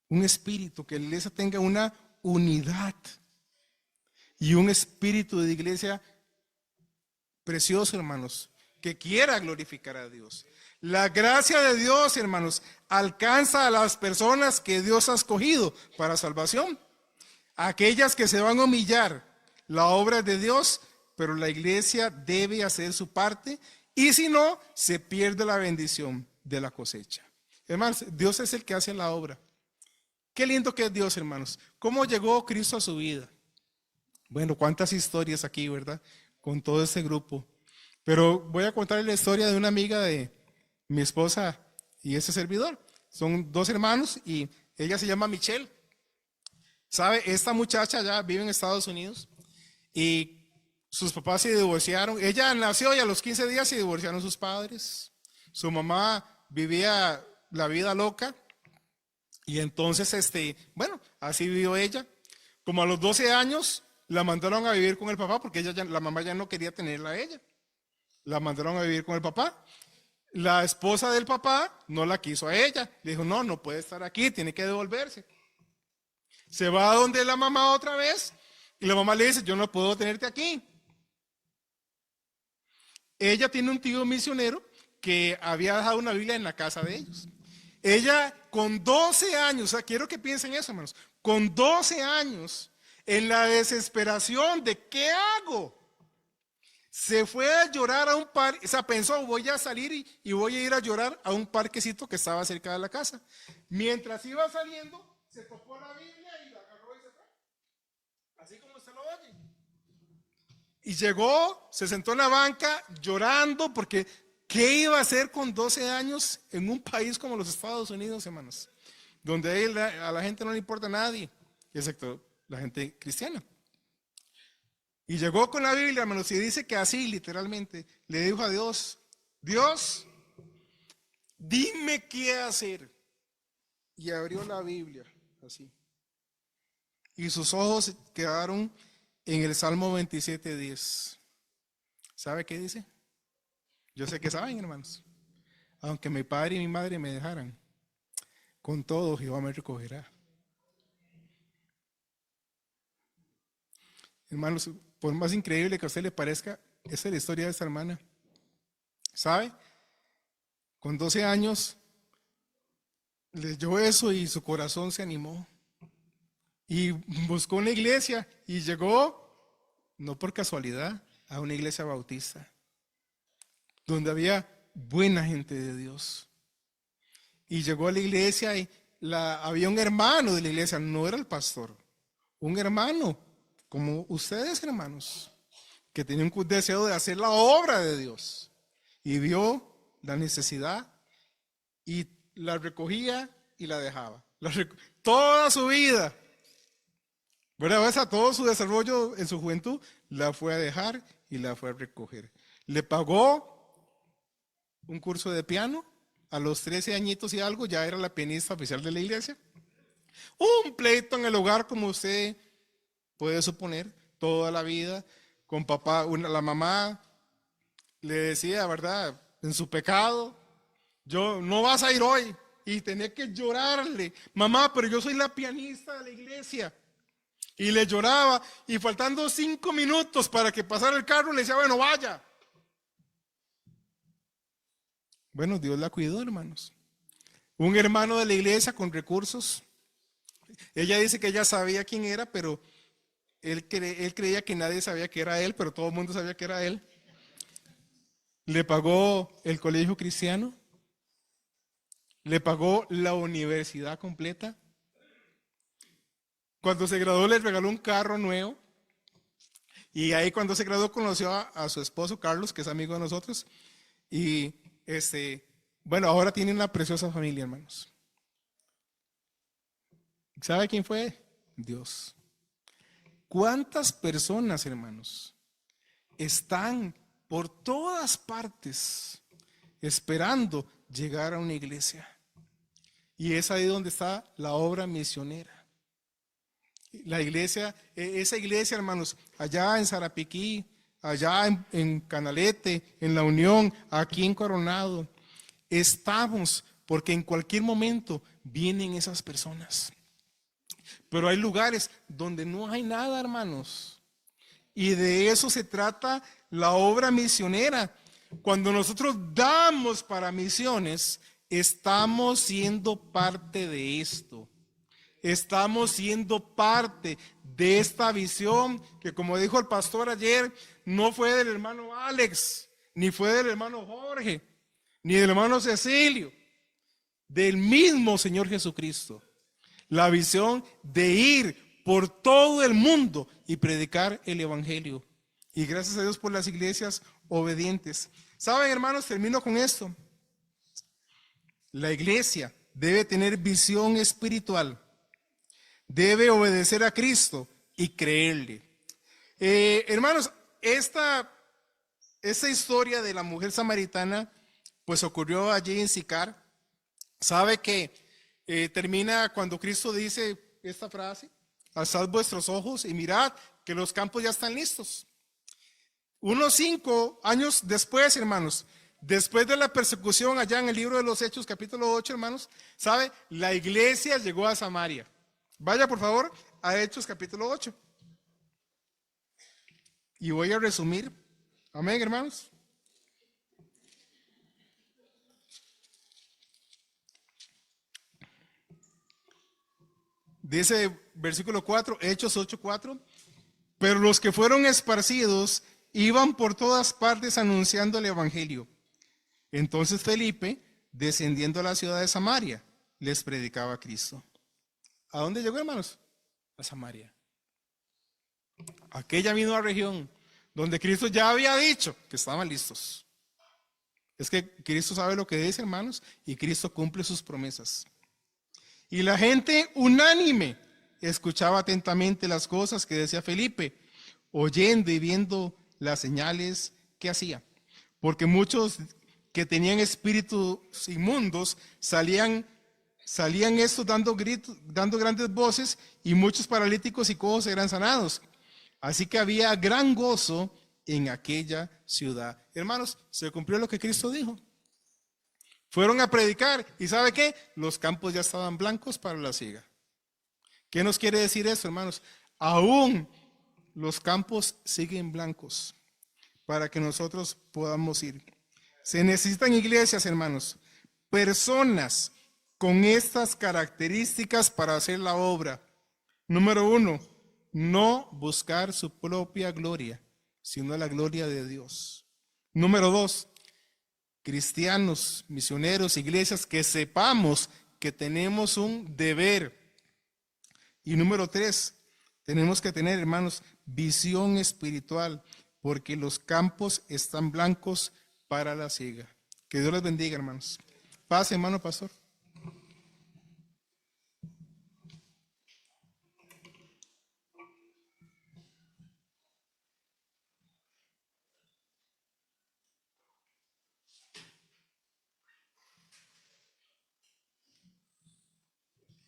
Un espíritu, que la iglesia tenga una unidad. Y un espíritu de iglesia precioso, hermanos, que quiera glorificar a Dios. La gracia de Dios, hermanos, alcanza a las personas que Dios ha escogido para salvación. Aquellas que se van a humillar, la obra es de Dios, pero la iglesia debe hacer su parte, y si no, se pierde la bendición de la cosecha. Hermanos, Dios es el que hace la obra. Qué lindo que es Dios, hermanos. ¿Cómo llegó Cristo a su vida? Bueno, cuántas historias aquí, ¿verdad? Con todo este grupo. Pero voy a contarles la historia de una amiga de mi esposa y ese servidor. Son dos hermanos y ella se llama Michelle. ¿Sabe? Esta muchacha ya vive en Estados Unidos y sus papás se divorciaron. Ella nació y a los 15 días se divorciaron sus padres. Su mamá vivía la vida loca y entonces, bueno, así vivió ella. Como a los 12 años la mandaron a vivir con el papá porque la mamá ya no quería tenerla a ella. La mandaron a vivir con el papá. La esposa del papá no la quiso a ella. Le dijo, no, no puede estar aquí, tiene que devolverse. Se va a donde la mamá otra vez y la mamá le dice, yo no puedo tenerte aquí. Ella tiene un tío misionero que había dejado una Biblia en la casa de ellos. Ella con 12 años, o sea, quiero que piensen eso, hermanos, con 12 años, en la desesperación de ¿qué hago? Se fue a llorar a un parque, o sea, pensó, voy a salir y voy a ir a llorar a un parquecito que estaba cerca de la casa. Mientras iba saliendo, se topó la Biblia y la agarró y se fue. Así como usted lo oye. Y llegó, se sentó en la banca llorando porque ¿qué iba a hacer con 12 años en un país como los Estados Unidos, hermanos? Donde a la gente no le importa a nadie, excepto la gente cristiana. Y llegó con la Biblia, hermanos, y dice que así, literalmente, le dijo a Dios, Dios, dime qué hacer. Y abrió la Biblia, así. Y sus ojos quedaron en el Salmo 27:10. ¿Sabe qué dice? Yo sé que saben, hermanos. Aunque mi padre y mi madre me dejaran, con todo Jehová me recogerá. Hermanos, por más increíble que a usted le parezca, esa es la historia de esta hermana. ¿Sabe? Con 12 años leyó eso y su corazón se animó. Y buscó una iglesia y llegó, no por casualidad, a una iglesia bautista, donde había buena gente de Dios. Y llegó a la iglesia y había un hermano de la iglesia, no era el pastor, un hermano, como ustedes, hermanos, que tenía un deseo de hacer la obra de Dios. Y vio la necesidad y la recogía y la dejaba. Toda su vida, ¿verdad? O sea, todo su desarrollo en su juventud la fue a dejar y la fue a recoger. Le pagó un curso de piano. A los 13 añitos y algo ya era la pianista oficial de la iglesia. Un pleito en el hogar, como usted puede suponer, toda la vida, con papá, la mamá le decía, ¿verdad? En su pecado, yo no vas a ir hoy. Y tenía que llorarle, mamá, pero yo soy la pianista de la iglesia. Y le lloraba, y faltando 5 minutos para que pasara el carro, le decía, bueno, vaya. Bueno, Dios la cuidó, hermanos. un hermano de la iglesia con recursos. Ella dice que ella sabía quién era, pero él creía que nadie sabía que era él, pero todo el mundo sabía que era él. Le pagó el colegio cristiano, le pagó la universidad completa. Cuando se graduó le regaló un carro nuevo. Y ahí cuando se graduó conoció a su esposo Carlos, que es amigo de nosotros. Y bueno, ahora tiene una preciosa familia, hermanos. ¿Sabe quién fue? Dios. ¿Cuántas personas, hermanos, están por todas partes esperando llegar a una iglesia? Y es ahí donde está la obra misionera. La iglesia, esa iglesia, hermanos, allá en Sarapiquí, allá en Canalete, en La Unión, aquí en Coronado, estamos porque en cualquier momento vienen esas personas. Pero hay lugares donde no hay nada, hermanos. Y de eso se trata la obra misionera. Cuando nosotros damos para misiones, estamos siendo parte de esto. Estamos siendo parte de esta visión que, como dijo el pastor ayer, no fue del hermano Alex, ni fue del hermano Jorge, ni del hermano Cecilio, del mismo Señor Jesucristo. La visión de ir por todo el mundo y predicar el evangelio. Y gracias a Dios por las iglesias obedientes. ¿Saben, hermanos? Termino con esto. La iglesia debe tener visión espiritual. Debe obedecer a Cristo y creerle. Hermanos, esta historia de la mujer samaritana pues ocurrió allí en Sicar. Sabe que termina cuando Cristo dice esta frase: alzad vuestros ojos y mirad que los campos ya están listos. Unos 5 años después, hermanos, después de la persecución allá en el libro de los Hechos, capítulo 8, hermanos, sabe, la iglesia llegó a Samaria. Vaya por favor a Hechos capítulo 8. Y voy a resumir. Amén, hermanos. Dice versículo 4, Hechos 8:4. Pero los que fueron esparcidos iban por todas partes anunciando el evangelio. Entonces Felipe, descendiendo a la ciudad de Samaria, les predicaba a Cristo. ¿A dónde llegó, hermanos? A Samaria. Aquella misma región donde Cristo ya había dicho que estaban listos. Es que Cristo sabe lo que dice, hermanos, y Cristo cumple sus promesas. Y la gente unánime escuchaba atentamente las cosas que decía Felipe, oyendo y viendo las señales que hacía. Porque muchos que tenían espíritus inmundos salían estos dando gritos, dando grandes voces, y muchos paralíticos y cojos eran sanados. Así que había gran gozo en aquella ciudad. Hermanos, se cumplió lo que Cristo dijo. Fueron a predicar y ¿sabe qué? Los campos ya estaban blancos para la siega. ¿Qué nos quiere decir eso, hermanos? Aún los campos siguen blancos para que nosotros podamos ir. Se necesitan iglesias, hermanos, personas con estas características para hacer la obra. Número 1, no buscar su propia gloria, sino la gloria de Dios. Número 2, cristianos, misioneros, iglesias que sepamos que tenemos un deber. Y número 3, tenemos que tener, hermanos, visión espiritual, porque los campos están blancos para la siega. Que Dios les bendiga, hermanos. Paz, hermano pastor.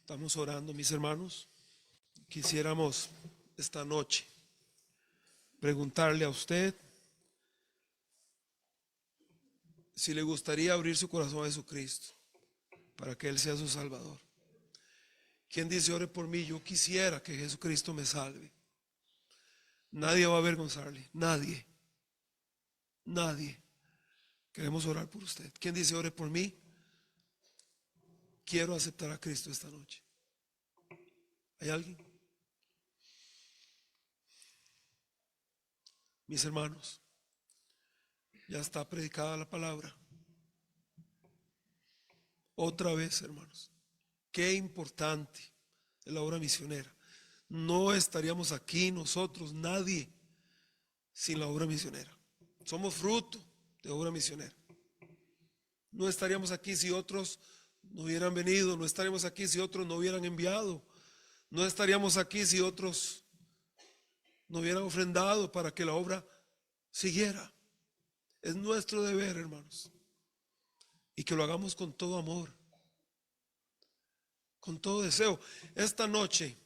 Estamos orando, mis hermanos. Quisiéramos esta noche preguntarle a usted si le gustaría abrir su corazón a Jesucristo para que Él sea su Salvador. ¿Quién dice ore por mí? Yo quisiera que Jesucristo me salve. Nadie va a avergonzarle, nadie. Nadie. Queremos orar por usted. ¿Quién dice ore por mí? quiero aceptar a Cristo esta noche. ¿Hay alguien? Mis hermanos, ya está predicada la palabra. Otra vez, hermanos, qué importante es la obra misionera. No estaríamos aquí nosotros, nadie, sin la obra misionera. Somos fruto de obra misionera. No estaríamos aquí si otros no hubieran venido, no estaríamos aquí si otros no hubieran enviado, no estaríamos aquí si otros no hubieran ofrendado para que la obra siguiera. Es nuestro deber, hermanos, y que lo hagamos con todo amor, con todo deseo. Esta noche,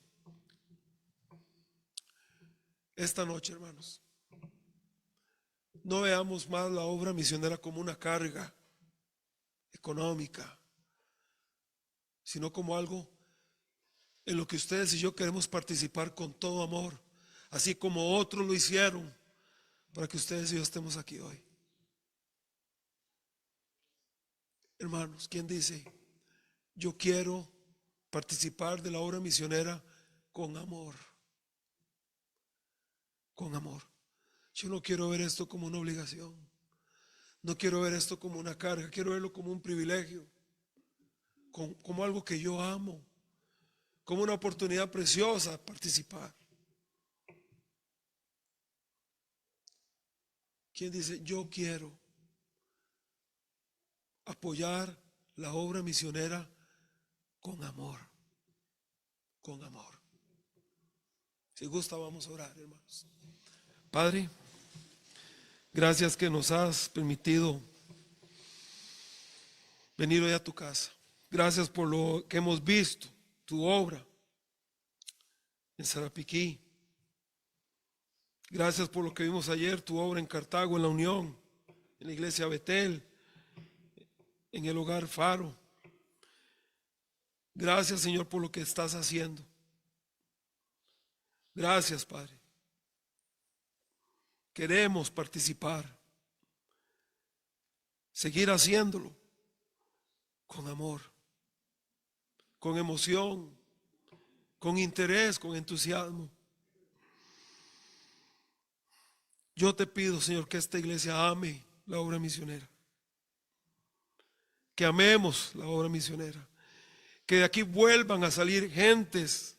hermanos, no veamos más la obra misionera como una carga económica, sino como algo en lo que ustedes y yo queremos participar con todo amor, así como otros lo hicieron, para que ustedes y yo estemos aquí hoy. Hermanos, ¿quién dice: yo quiero participar de la obra misionera con amor? Con amor. Yo no quiero ver esto como una obligación, no quiero ver esto como una carga, quiero verlo como un privilegio, como algo que yo amo, como una oportunidad preciosa participar. ¿Quién dice: yo quiero apoyar la obra misionera con amor? Con amor. Si gusta, vamos a orar, hermanos. Padre, gracias que nos has permitido venir hoy a tu casa. Gracias por lo que hemos visto, tu obra en Sarapiquí. Gracias por lo que vimos ayer, tu obra en Cartago, en la Unión, en la iglesia Betel, en el hogar Faro. Gracias, Señor, por lo que estás haciendo. Gracias, Padre. Queremos participar, seguir haciéndolo con amor, con emoción, con interés, con entusiasmo. Yo te pido, Señor, que esta iglesia ame la obra misionera, que amemos la obra misionera, que de aquí vuelvan a salir gentes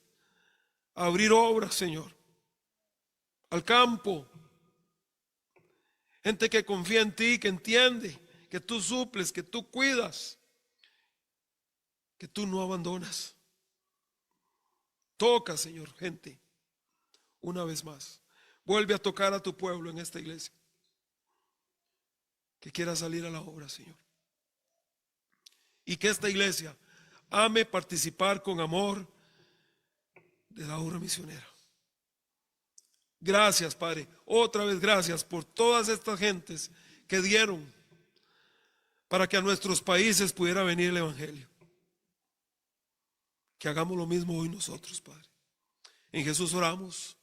a abrir obras, Señor, al campo, gente que confía en ti, que entiende que tú suples, que tú cuidas, que tú no abandonas. Toca, Señor, gente, una vez más. Vuelve a tocar a tu pueblo en esta iglesia, que quiera salir a la obra, Señor. Y que esta iglesia ame participar con amor de la obra misionera. Gracias, Padre. Otra vez gracias por todas estas gentes que dieron para que a nuestros países pudiera venir el evangelio. Que hagamos lo mismo hoy nosotros, Padre. En Jesús oramos.